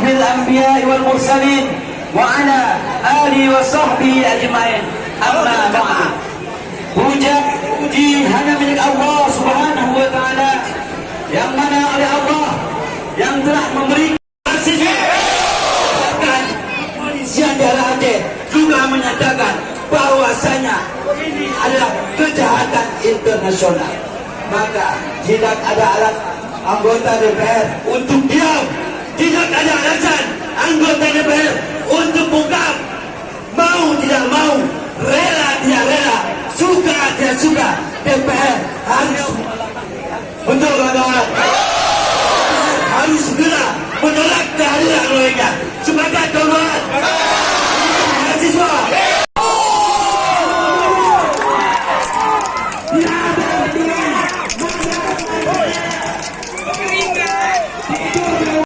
ashrafil anbiya'i wal mursalin wa ala alihi wa sahbihi ajma'in. Amma ba'd. Puji hanya milik Allah Subhanahu wa taala, yang mana oleh Allah yang telah memberi kasih polisian daerah Aceh juga menyatakan bahwasanya ini adalah kejahatan internasional. Maka tidak ada alat anggota DPR untuk diam, tidak ada alasan anggota DPR untuk bungkam. Mau tidak mau, rela tidak rela, suka tidak suka, DPR harus. Betul kawan-kawan.